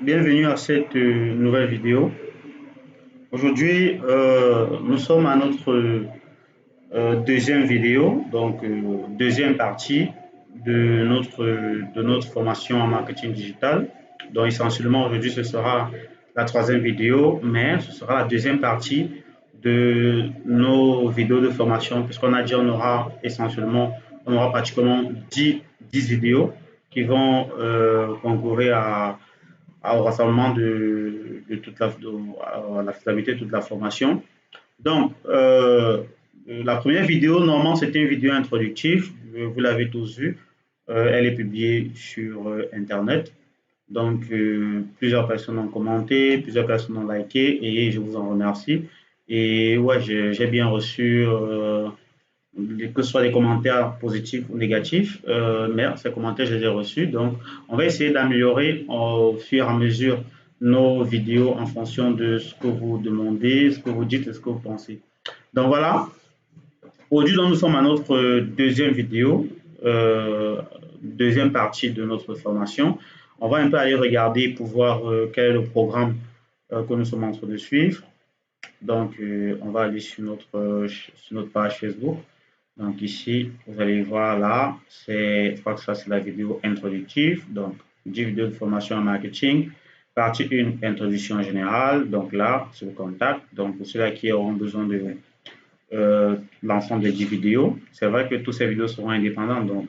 bienvenue à cette nouvelle vidéo. Aujourd'hui, nous sommes à notre deuxième vidéo, donc deuxième partie de notre formation en marketing digital. Donc essentiellement aujourd'hui ce sera la troisième vidéo, mais ce sera la deuxième partie de nos vidéos de formation, puisqu'on a dit on aura pratiquement 10 vidéos qui vont concourir au rassemblement de toute à la fiabilité de toute la formation. Donc, la première vidéo, normalement, c'était une vidéo introductive. Vous l'avez tous vue. Elle est publiée sur Internet. Donc, plusieurs personnes ont commenté, plusieurs personnes ont liké et je vous en remercie. Et ouais, j'ai bien reçu que ce soit des commentaires positifs ou négatifs, mais ces commentaires, je les ai reçus. Donc, on va essayer d'améliorer au fur et à mesure nos vidéos en fonction de ce que vous demandez, ce que vous dites et ce que vous pensez. Donc voilà, aujourd'hui, nous sommes à notre deuxième vidéo, deuxième partie de notre formation. On va un peu aller regarder pour voir quel est le programme que nous sommes en train de suivre. Donc, on va aller sur notre page Facebook. Donc ici, vous allez voir là, je crois que ça c'est la vidéo introductive, donc 10 vidéos de formation en marketing, partie 1, introduction générale, donc là, c'est le contact, donc pour ceux-là qui auront besoin de l'ensemble des 10 vidéos, c'est vrai que toutes ces vidéos seront indépendantes, donc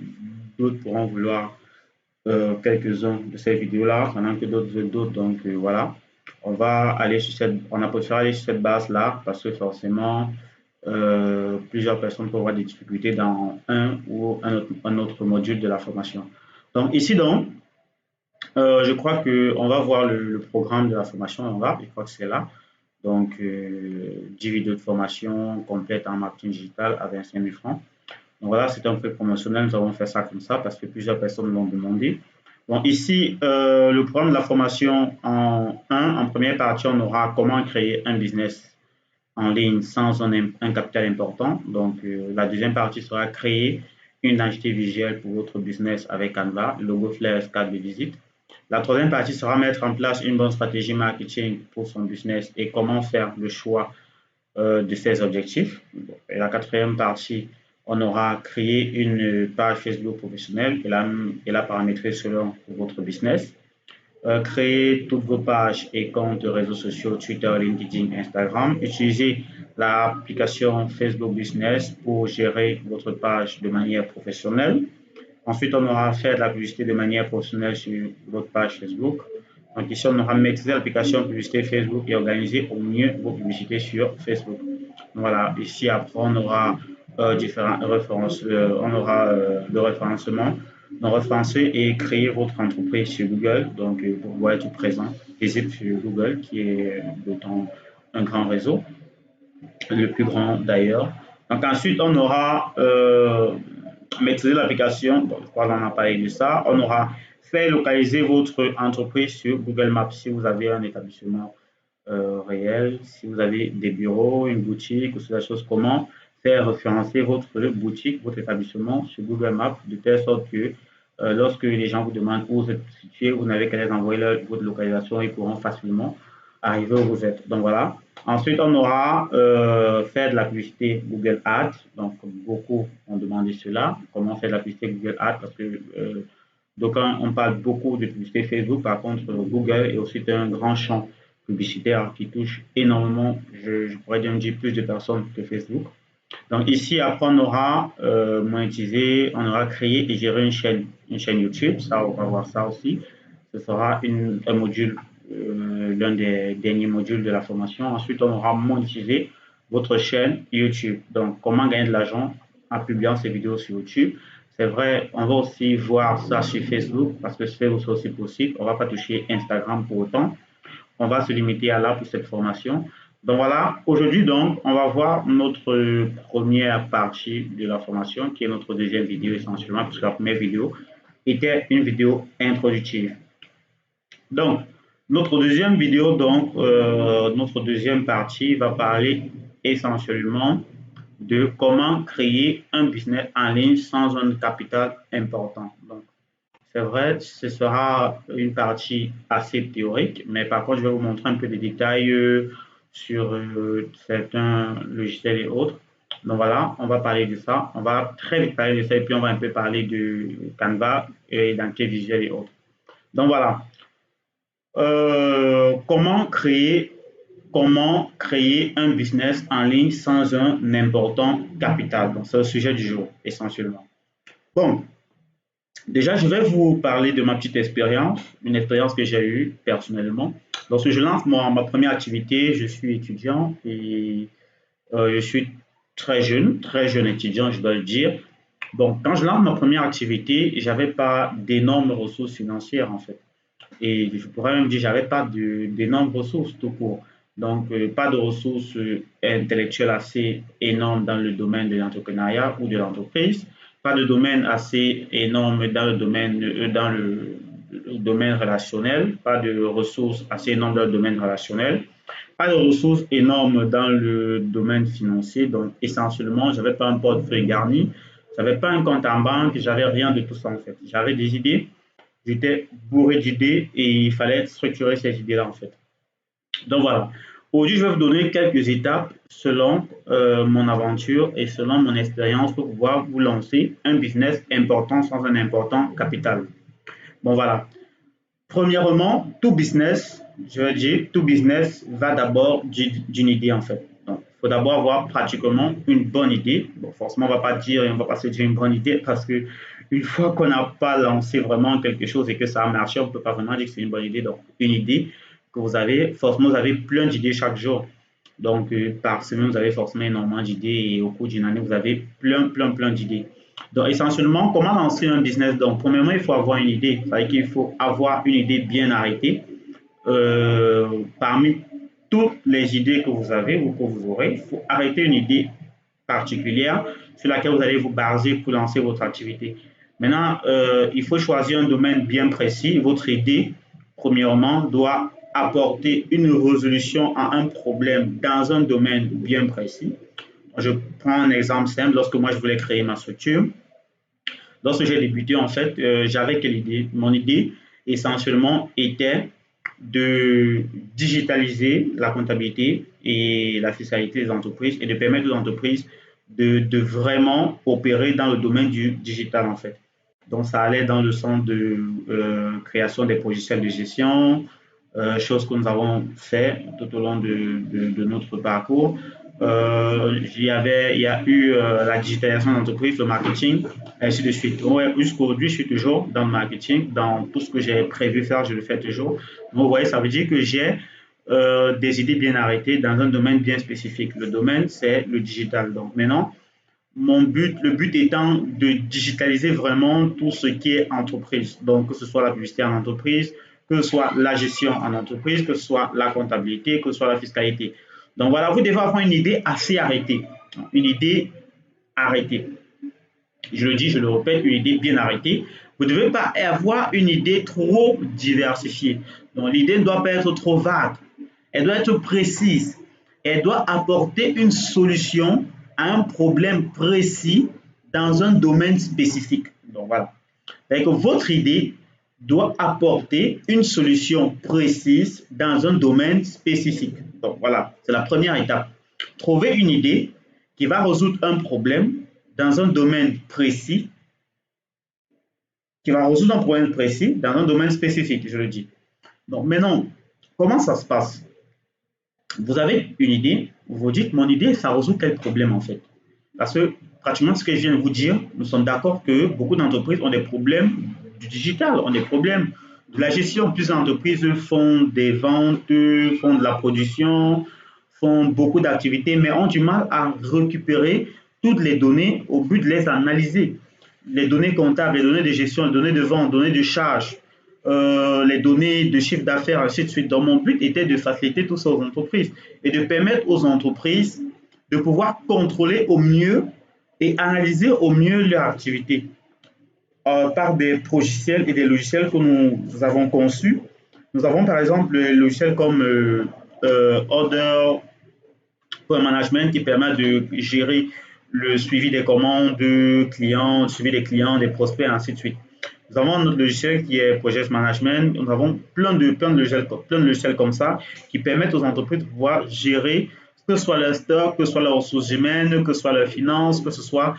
d'autres pourront vouloir quelques-uns de ces vidéos-là, pendant que d'autres veulent d'autres, donc voilà, on a préféré aller sur cette base-là, parce que forcément, plusieurs personnes peuvent avoir des difficultés dans un ou un autre module de la formation. Donc ici, je crois qu'on va voir le programme de la formation. Je crois que c'est là. Donc, 10 vidéos de formation complète en marketing digital à 25 000 francs. Donc voilà, c'est un peu promotionnel. Nous avons fait ça comme ça parce que plusieurs personnes l'ont demandé. Bon, ici, le programme de la formation en première partie, on aura comment créer un business en ligne sans un capital important. Donc, la deuxième partie sera créer une identité visuelle pour votre business avec Canva, logo, flyers, carte de visite. La troisième partie sera mettre en place une bonne stratégie marketing pour son business et comment faire le choix de ses objectifs. Et la quatrième partie, on aura créé une page Facebook professionnelle et la paramétrer selon votre business. Créer toutes vos pages et comptes de réseaux sociaux, Twitter, LinkedIn, Instagram. Utilisez l'application Facebook Business pour gérer votre page de manière professionnelle. Ensuite, on aura fait de la publicité de manière professionnelle sur votre page Facebook. Donc ici, on aura maîtrisé l'application publicité Facebook et organisé au mieux vos publicités sur Facebook. Voilà, ici après, on aura différentes références, on aura le référencement, donc référencer et créer votre entreprise sur Google, donc pour pouvoir être présent, visite sur Google, qui est d'autant un grand réseau, le plus grand d'ailleurs. Donc ensuite, on aura maîtrisé l'application, donc je crois qu'on a parlé de ça, on aura fait localiser votre entreprise sur Google Maps si vous avez un établissement réel, si vous avez des bureaux, une boutique ou ces choses, comment faire référencer votre boutique, votre établissement sur Google Maps de telle sorte que lorsque les gens vous demandent où vous êtes situé, vous n'avez qu'à les envoyer votre localisation, ils pourront facilement arriver où vous êtes. Donc voilà. Ensuite, on aura fait de la publicité Google Ads. Donc, beaucoup ont demandé cela. Comment faire de la publicité Google Ads parce que donc, on parle beaucoup de publicité Facebook. Par contre, Google est aussi un grand champ publicitaire qui touche énormément, je pourrais dire plus de personnes que Facebook. Donc ici, après, on aura monétisé, on aura créé et géré une chaîne YouTube. Ça, on va voir ça aussi. Ce sera un module, l'un des derniers modules de la formation. Ensuite, on aura monétisé votre chaîne YouTube. Donc, comment gagner de l'argent en publiant ces vidéos sur YouTube. C'est vrai, on va aussi voir ça sur Facebook parce que c'est aussi possible. On ne va pas toucher Instagram pour autant. On va se limiter à là pour cette formation. Donc voilà, aujourd'hui donc, on va voir notre première partie de la formation qui est notre deuxième vidéo essentiellement parce que la première vidéo était une vidéo introductive. Donc, notre deuxième vidéo, donc, notre deuxième partie va parler essentiellement de comment créer un business en ligne sans un capital important. Donc, c'est vrai, ce sera une partie assez théorique, mais par contre, je vais vous montrer un peu des détails sur certains logiciels et autres. Donc voilà, on va parler de ça. On va très vite parler de ça et puis on va un peu parler de Canva et d'identité visuelle et autres. Donc voilà, euh, comment créer comment créer un business en ligne sans un important capital. Donc c'est le sujet du jour essentiellement. Bon, déjà, je vais vous parler de ma petite expérience, une expérience que j'ai eue personnellement. Lorsque je lance ma première activité, je suis étudiant et je suis très jeune étudiant, je dois le dire. Bon, quand je lance ma première activité, j'avais pas d'énormes ressources financières en fait. Et je pourrais même dire, j'avais pas d'énormes ressources tout court. Donc, pas de ressources intellectuelles assez énormes dans le domaine de l'entrepreneuriat ou de l'entreprise, pas de domaine assez énorme dans le domaine relationnel, pas de ressources assez énormes dans le domaine relationnel, pas de ressources énormes dans le domaine financier. Donc, essentiellement, j'avais pas un portefeuille garni, j'avais pas un compte en banque, j'avais rien de tout ça en fait. J'avais des idées, j'étais bourré d'idées et il fallait structurer ces idées-là en fait. Donc voilà. Aujourd'hui, je vais vous donner quelques étapes selon mon aventure et selon mon expérience pour pouvoir vous lancer un business important sans un important capital. Bon voilà. Premièrement, tout business, je veux dire, tout business va d'abord d'une idée en fait. Donc, il faut d'abord avoir pratiquement une bonne idée. Bon, forcément, on ne va pas dire et on ne va pas se dire une bonne idée parce que une fois qu'on n'a pas lancé vraiment quelque chose et que ça a marché, on ne peut pas vraiment dire que c'est une bonne idée. Donc, une idée que vous avez, forcément, vous avez plein d'idées chaque jour. Donc, par semaine, vous avez forcément énormément d'idées et au cours d'une année, vous avez plein d'idées. Donc, essentiellement, comment lancer un business? Donc, premièrement, il faut avoir une idée. Ça veut dire qu'il faut avoir une idée bien arrêtée. Parmi toutes les idées que vous avez ou que vous aurez, il faut arrêter une idée particulière sur laquelle vous allez vous baser pour lancer votre activité. Maintenant, il faut choisir un domaine bien précis. Votre idée, premièrement, doit apporter une résolution à un problème dans un domaine bien précis. Je prends un exemple simple. Lorsque moi, je voulais créer ma structure, lorsque j'ai débuté, en fait, j'avais quelle idée? Mon idée, essentiellement, était de digitaliser la comptabilité et la fiscalité des entreprises et de permettre aux entreprises de vraiment opérer dans le domaine du digital, en fait. Donc, ça allait dans le sens de création des logiciels de gestion, chose que nous avons fait tout au long de notre parcours. Il y a eu la digitalisation d'entreprise, le marketing, ainsi de suite. Ouais, jusqu'aujourd'hui, je suis toujours dans le marketing, dans tout ce que j'ai prévu faire, je le fais toujours. Donc, vous voyez, ça veut dire que j'ai des idées bien arrêtées dans un domaine bien spécifique. Le domaine, c'est le digital. Donc maintenant, le but étant de digitaliser vraiment tout ce qui est entreprise. Donc, que ce soit la publicité en entreprise, que ce soit la gestion en entreprise, que ce soit la comptabilité, que ce soit la fiscalité. Donc voilà, vous devez avoir une idée assez arrêtée. Une idée arrêtée. Je le dis, je le répète, une idée bien arrêtée. Vous ne devez pas avoir une idée trop diversifiée. Donc l'idée ne doit pas être trop vague. Elle doit être précise. Elle doit apporter une solution à un problème précis dans un domaine spécifique. Donc voilà. C'est que votre idée doit apporter une solution précise dans un domaine spécifique. Donc voilà, c'est la première étape. Trouver une idée qui va résoudre un problème dans un domaine précis, qui va résoudre un problème précis dans un domaine spécifique, je le dis. Donc maintenant, comment ça se passe? Vous avez une idée, vous dites, mon idée, ça résout quel problème en fait? Parce que pratiquement ce que je viens de vous dire, nous sommes d'accord que beaucoup d'entreprises ont des problèmes du digital, ont des problèmes de la gestion. Plusieurs entreprises font des ventes, font de la production, font beaucoup d'activités, mais ont du mal à récupérer toutes les données au but de les analyser. Les données comptables, les données de gestion, les données de vente, les données de charge, les données de chiffre d'affaires, ainsi de suite. Donc, mon but était de faciliter tout ça aux entreprises et de permettre aux entreprises de pouvoir contrôler au mieux et analyser au mieux leur activité par des logiciels et des logiciels que nous avons conçus. Nous avons par exemple le logiciel comme Order pour management qui permet de gérer le suivi des commandes de clients, le suivi des clients, des prospects, ainsi de suite. Nous avons notre logiciel qui est Project Management. Nous avons plein de logiciels comme ça qui permettent aux entreprises de pouvoir gérer que ce soit leur stock, que ce soit leurs ressources humaines, que ce soit leurs finances, que ce soit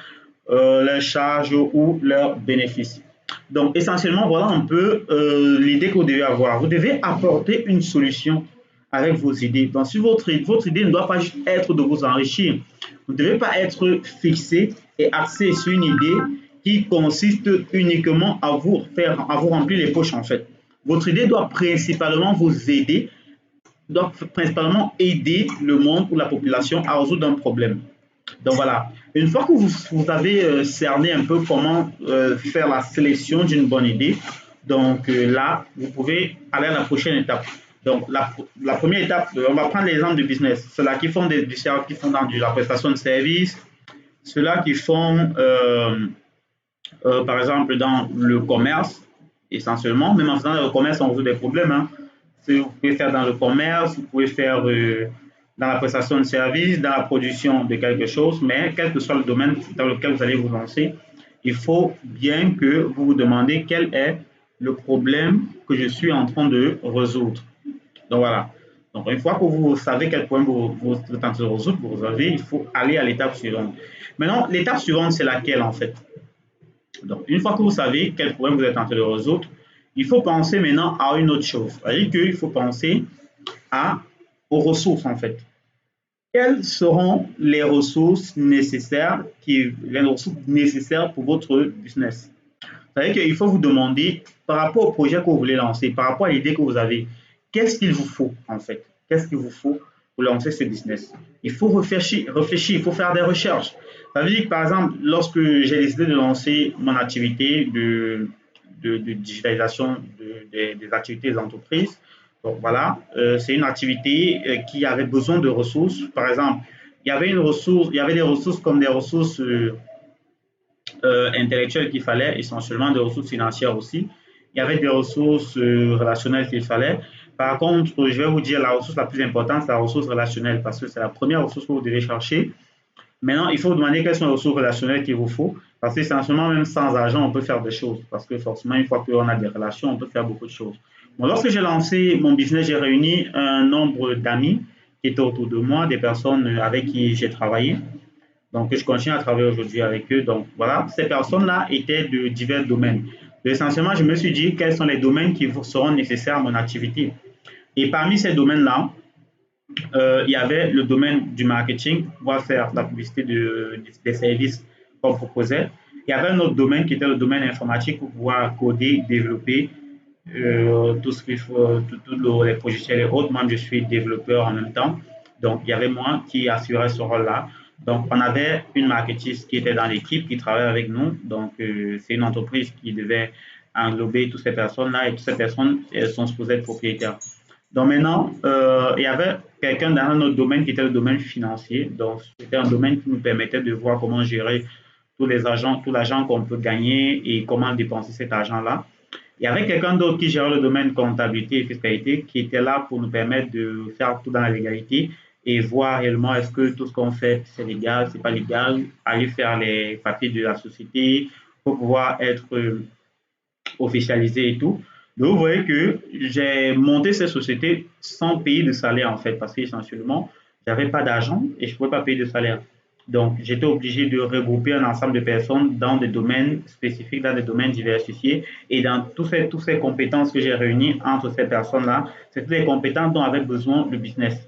leurs charges ou leurs bénéfices. Donc, essentiellement, voilà un peu l'idée que vous devez avoir. Vous devez apporter une solution avec vos idées. Donc, si votre idée ne doit pas juste être de vous enrichir, vous ne devez pas être fixé et axé sur une idée qui consiste uniquement à vous remplir les poches en fait. Votre idée doit principalement aider le monde ou la population à résoudre un problème. Donc voilà, une fois que vous avez cerné un peu comment faire la sélection d'une bonne idée, donc là, vous pouvez aller à la prochaine étape. Donc la première étape, on va prendre l'exemple du business. Ceux-là qui font qui font dans la prestation de services, ceux-là qui font par exemple dans le commerce, essentiellement, même en faisant le commerce, on résout des problèmes. Hein. Vous pouvez faire dans le commerce, vous pouvez faire dans la prestation de services, dans la production de quelque chose, mais quel que soit le domaine dans lequel vous allez vous lancer, il faut bien que vous vous demandez quel est le problème que je suis en train de résoudre. Donc voilà. Donc une fois que vous savez quel problème vous tentez de résoudre, il faut aller à l'étape suivante. Maintenant, l'étape suivante, c'est laquelle en fait? Donc, une fois que vous savez quel problème vous êtes en train de résoudre, il faut penser maintenant à une autre chose. C'est-à-dire qu'il faut penser aux ressources en fait. Quelles seront les ressources nécessaires pour votre business? C'est-à-dire qu'il faut vous demander, par rapport au projet que vous voulez lancer, par rapport à l'idée que vous avez, qu'est-ce qu'il vous faut en fait? Qu'est-ce qu'il vous faut pour lancer ce business? Il faut réfléchir, il faut faire des recherches. Ça veut dire que par exemple, lorsque j'ai décidé de lancer mon activité de digitalisation des activités des entreprises, donc voilà, c'est une activité qui avait besoin de ressources. Par exemple, il y avait des ressources comme des ressources intellectuelles qu'il fallait, essentiellement des ressources financières aussi. Il y avait des ressources relationnelles qu'il fallait. Par contre, je vais vous dire la ressource la plus importante, c'est la ressource relationnelle parce que c'est la première ressource que vous devez chercher. Maintenant, il faut vous demander quelles sont les ressources relationnelles qu'il vous faut parce que essentiellement, même sans argent, on peut faire des choses parce que forcément, une fois qu'on a des relations, on peut faire beaucoup de choses. Bon, lorsque j'ai lancé mon business, j'ai réuni un nombre d'amis qui étaient autour de moi, des personnes avec qui j'ai travaillé. Donc, je continue à travailler aujourd'hui avec eux. Donc, voilà, ces personnes-là étaient de divers domaines. Essentiellement, je me suis dit quels sont les domaines qui seront nécessaires à mon activité. Et parmi ces domaines-là, il y avait le domaine du marketing, pouvoir faire la publicité des services qu'on proposait. Il y avait un autre domaine qui était le domaine informatique pour pouvoir coder, développer tout ce qu'il faut, tous les logiciels et autres. Moi, je suis développeur en même temps. Donc, il y avait moi qui assurait ce rôle-là. Donc, on avait une marketiste qui était dans l'équipe, qui travaillait avec nous. Donc, c'est une entreprise qui devait englober toutes ces personnes-là et toutes ces personnes, elles sont supposées être propriétaires. Donc, maintenant, il y avait quelqu'un dans un autre domaine qui était le domaine financier. Donc, c'était un domaine qui nous permettait de voir comment gérer tout l'argent qu'on peut gagner et comment dépenser cet argent-là. Il y avait quelqu'un d'autre qui gérait le domaine comptabilité et fiscalité qui était là pour nous permettre de faire tout dans la légalité et voir réellement est-ce que tout ce qu'on fait c'est légal, c'est pas légal, aller faire les papiers de la société pour pouvoir être officialisé et tout. Donc vous voyez que j'ai monté cette société sans payer de salaire en fait parce qu'essentiellement j'avais pas d'argent et je ne pouvais pas payer de salaire. Donc, j'étais obligé de regrouper un ensemble de personnes dans des domaines spécifiques, dans des domaines diversifiés. Et dans toutes ces compétences que j'ai réunies entre ces personnes-là, c'était les compétences dont avait besoin le business.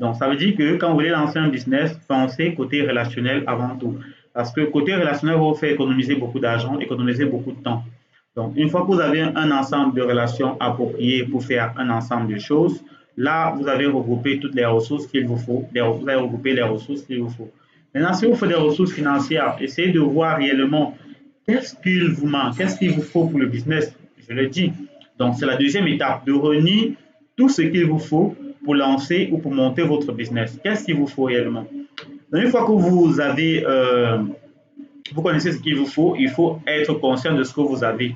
Donc, ça veut dire que quand vous voulez lancer un business, pensez côté relationnel avant tout. Parce que côté relationnel, vous fait économiser beaucoup d'argent, économiser beaucoup de temps. Donc, une fois que vous avez un ensemble de relations appropriées pour faire un ensemble de choses, là, vous avez regroupé toutes les ressources qu'il vous faut. Vous avez regroupé les ressources qu'il vous faut. Maintenant, si vous faites des ressources financières, essayez de voir réellement qu'est-ce qu'il vous manque, qu'est-ce qu'il vous faut pour le business. Je le dis. Donc, c'est la deuxième étape, de réunir tout ce qu'il vous faut pour lancer ou pour monter votre business. Qu'est-ce qu'il vous faut réellement? Donc, une fois que vous connaissez ce qu'il vous faut, il faut être conscient de ce que vous avez.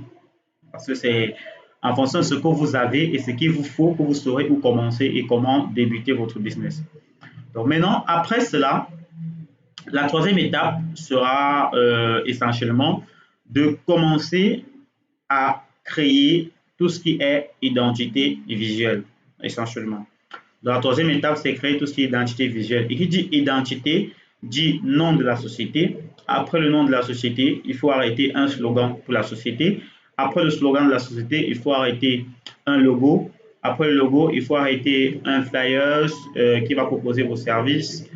Parce que c'est en fonction de ce que vous avez et ce qu'il vous faut que vous saurez où commencer et comment débuter votre business. Donc maintenant, après cela, la troisième étape sera essentiellement de commencer à créer tout ce qui est identité visuelle, essentiellement. Donc, la troisième étape, c'est créer tout ce qui est identité visuelle. Et qui dit identité, dit nom de la société. Après le nom de la société, il faut arrêter un slogan pour la société. Après le slogan de la société, il faut arrêter un logo. Après le logo, il faut arrêter un flyer qui va proposer vos services,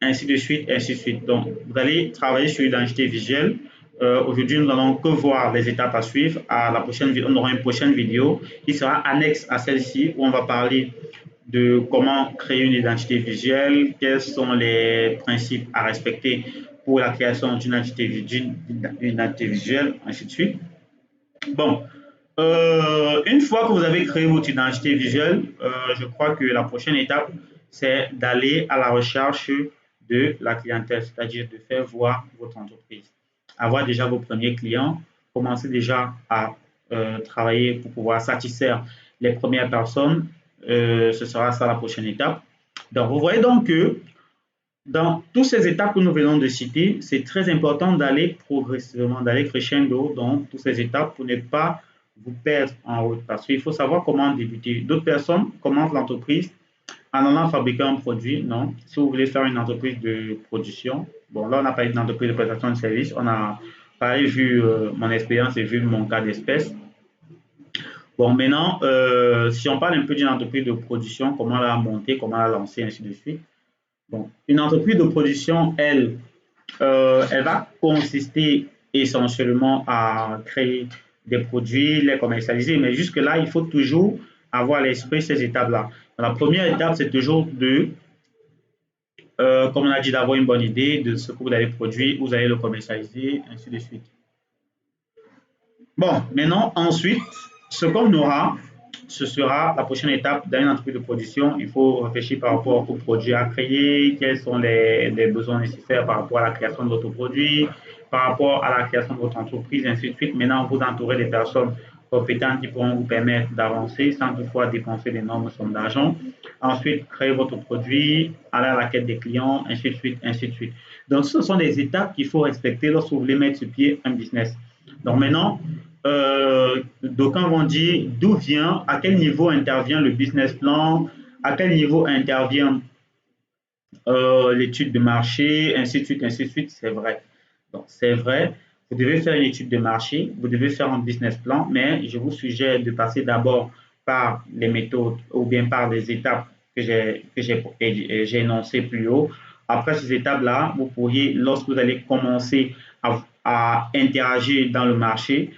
ainsi de suite, ainsi de suite. Donc, vous allez travailler sur l'identité visuelle. Aujourd'hui, nous n'allons que voir les étapes à suivre. À la prochaine, on aura une prochaine vidéo qui sera annexe à celle-ci où on va parler de comment créer une identité visuelle, quels sont les principes à respecter pour la création d'une identité visuelle, ainsi de suite. Bon, une fois que vous avez créé votre identité visuelle, je crois que la prochaine étape, c'est d'aller à la recherche de la clientèle, c'est-à-dire de faire voir votre entreprise. Avoir déjà vos premiers clients, commencer déjà à travailler pour pouvoir satisfaire les premières personnes. Ce sera ça la prochaine étape. Donc, vous voyez donc que dans toutes ces étapes que nous venons de citer, c'est très important d'aller progressivement, d'aller crescendo dans toutes ces étapes pour ne pas vous perdre en route. Parce qu'il faut savoir comment débuter. D'autres personnes commencent l'entreprise en allant fabriquer un produit. Non. Si vous voulez faire une entreprise de production, bon, là, on n'a pas une entreprise de prestation de services. On a pareil vu mon expérience et vu mon cas d'espèce. Bon, maintenant, si on parle un peu d'une entreprise de production, comment la monter, comment la lancer, ainsi de suite. Bon, une entreprise de production, elle va consister essentiellement à créer des produits, les commercialiser, mais jusque-là, il faut toujours avoir à l'esprit ces étapes-là. La première étape, c'est toujours de, comme on a dit, d'avoir une bonne idée de ce que vous allez produire, vous allez le commercialiser, ainsi de suite. Bon, maintenant, ensuite, ce qu'on aura, ce sera la prochaine étape dans une entreprise de production. Il faut réfléchir par rapport aux produits à créer, quels sont les besoins nécessaires par rapport à la création de votre produit, par rapport à la création de votre entreprise, ainsi de suite. Maintenant, vous entourez des personnes compétentes qui pourront vous permettre d'avancer sans toutefois dépenser d'énormes sommes d'argent. Ensuite, créer votre produit, aller à la quête des clients, ainsi de suite, ainsi de suite. Donc, ce sont des étapes qu'il faut respecter lorsque vous voulez mettre sur pied un business. Donc maintenant, d'aucuns vont dire d'où vient, à quel niveau intervient le business plan, à quel niveau intervient l'étude de marché, ainsi de suite, ainsi de suite. C'est vrai. Donc, c'est vrai. Vous devez faire une étude de marché, vous devez faire un business plan, mais je vous suggère de passer d'abord par les méthodes ou bien par les étapes que j'ai énoncées plus haut. Après ces étapes-là, vous pourriez, lorsque vous allez commencer à interagir dans le marché,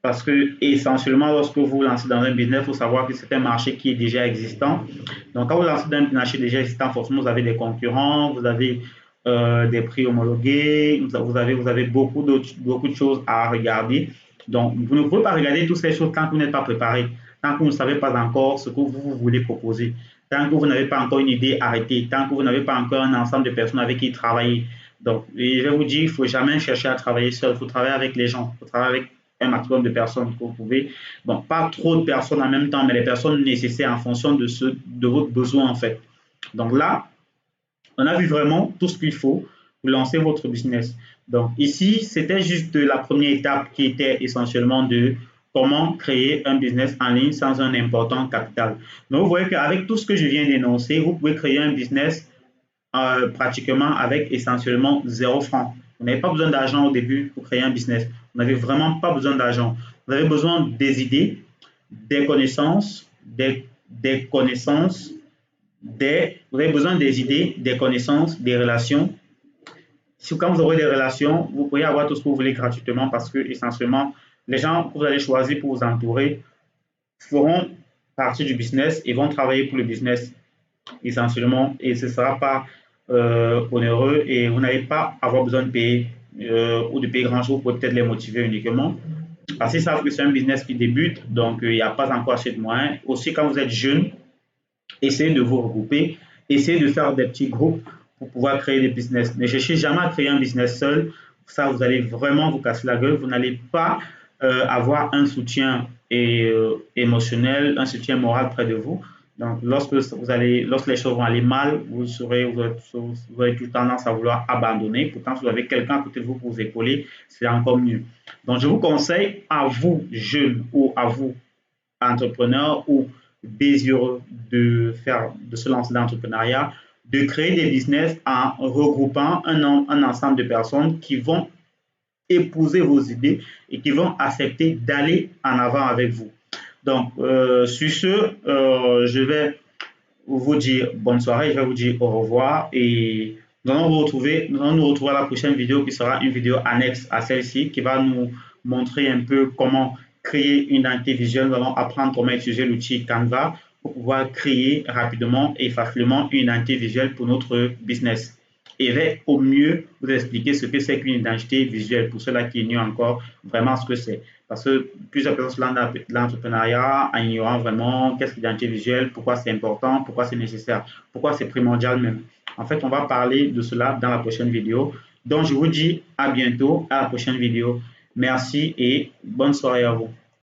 parce que essentiellement, lorsque vous vous lancez dans un business, il faut savoir que c'est un marché qui est déjà existant. Donc, quand vous lancez dans un marché déjà existant, forcément, vous avez des concurrents, vous avez des prix homologués, vous avez beaucoup de choses à regarder. Donc, vous ne pouvez pas regarder toutes ces choses tant que vous n'êtes pas préparé, tant que vous ne savez pas encore ce que vous voulez proposer, tant que vous n'avez pas encore une idée arrêtée, tant que vous n'avez pas encore un ensemble de personnes avec qui travailler. Donc, je vais vous dire, il ne faut jamais chercher à travailler seul, il faut travailler avec les gens, il faut travailler avec un maximum de personnes que vous pouvez. Bon, pas trop de personnes en même temps, mais les personnes nécessaires en fonction de votre besoin en fait. Donc là, on a vu vraiment tout ce qu'il faut pour lancer votre business. Donc ici, c'était juste la première étape qui était essentiellement de comment créer un business en ligne sans un important capital. Donc vous voyez qu'avec tout ce que je viens d'énoncer, vous pouvez créer un business pratiquement avec essentiellement 0 francs. Vous n'avez pas besoin d'argent au début pour créer un business. Vous n'avez vraiment pas besoin d'argent. Vous avez besoin des idées, des connaissances, des connaissances, vous avez besoin des idées, des connaissances, des relations. Quand vous aurez des relations, vous pouvez avoir tout ce que vous voulez gratuitement parce que essentiellement, les gens que vous allez choisir pour vous entourer feront partie du business et vont travailler pour le business essentiellement et ce ne sera pas onéreux et vous n'allez pas avoir besoin de payer ou de payer grand-chose, vous pouvez peut-être les motiver uniquement. Parce qu'ils savent que c'est un business qui débute, donc il n'y a pas encore assez de moyens. Aussi, quand vous êtes jeune, essayez de vous regrouper, essayez de faire des petits groupes pour pouvoir créer des business. Ne cherchez jamais à créer un business seul, ça vous allez vraiment vous casser la gueule, vous n'allez pas avoir un soutien émotionnel, un soutien moral près de vous. Donc, lorsque les choses vont aller mal, vous aurez toute tendance à vouloir abandonner. Pourtant, si vous avez quelqu'un à côté de vous pour vous épauler, c'est encore mieux. Donc, je vous conseille à vous, jeunes, ou à vous, entrepreneurs, ou désireux de se lancer dans l'entrepreneuriat, de créer des business en regroupant un ensemble de personnes qui vont épouser vos idées et qui vont accepter d'aller en avant avec vous. Donc, sur ce, je vais vous dire bonne soirée, je vais vous dire au revoir et nous allons nous retrouver à la prochaine vidéo qui sera une vidéo annexe à celle-ci qui va nous montrer un peu comment créer une identité visuelle. Nous allons apprendre comment utiliser l'outil Canva pour pouvoir créer rapidement et facilement une identité visuelle pour notre business. Et vais au mieux vous expliquer ce que c'est qu'une identité visuelle pour ceux-là qui ignorent encore vraiment ce que c'est. Parce que plusieurs personnes se lancent dans l'entrepreneuriat en ignorant vraiment qu'est-ce que l'identité visuelle, pourquoi c'est important, pourquoi c'est nécessaire, pourquoi c'est primordial même. En fait, on va parler de cela dans la prochaine vidéo. Donc, je vous dis à bientôt, à la prochaine vidéo. Merci et bonne soirée à vous.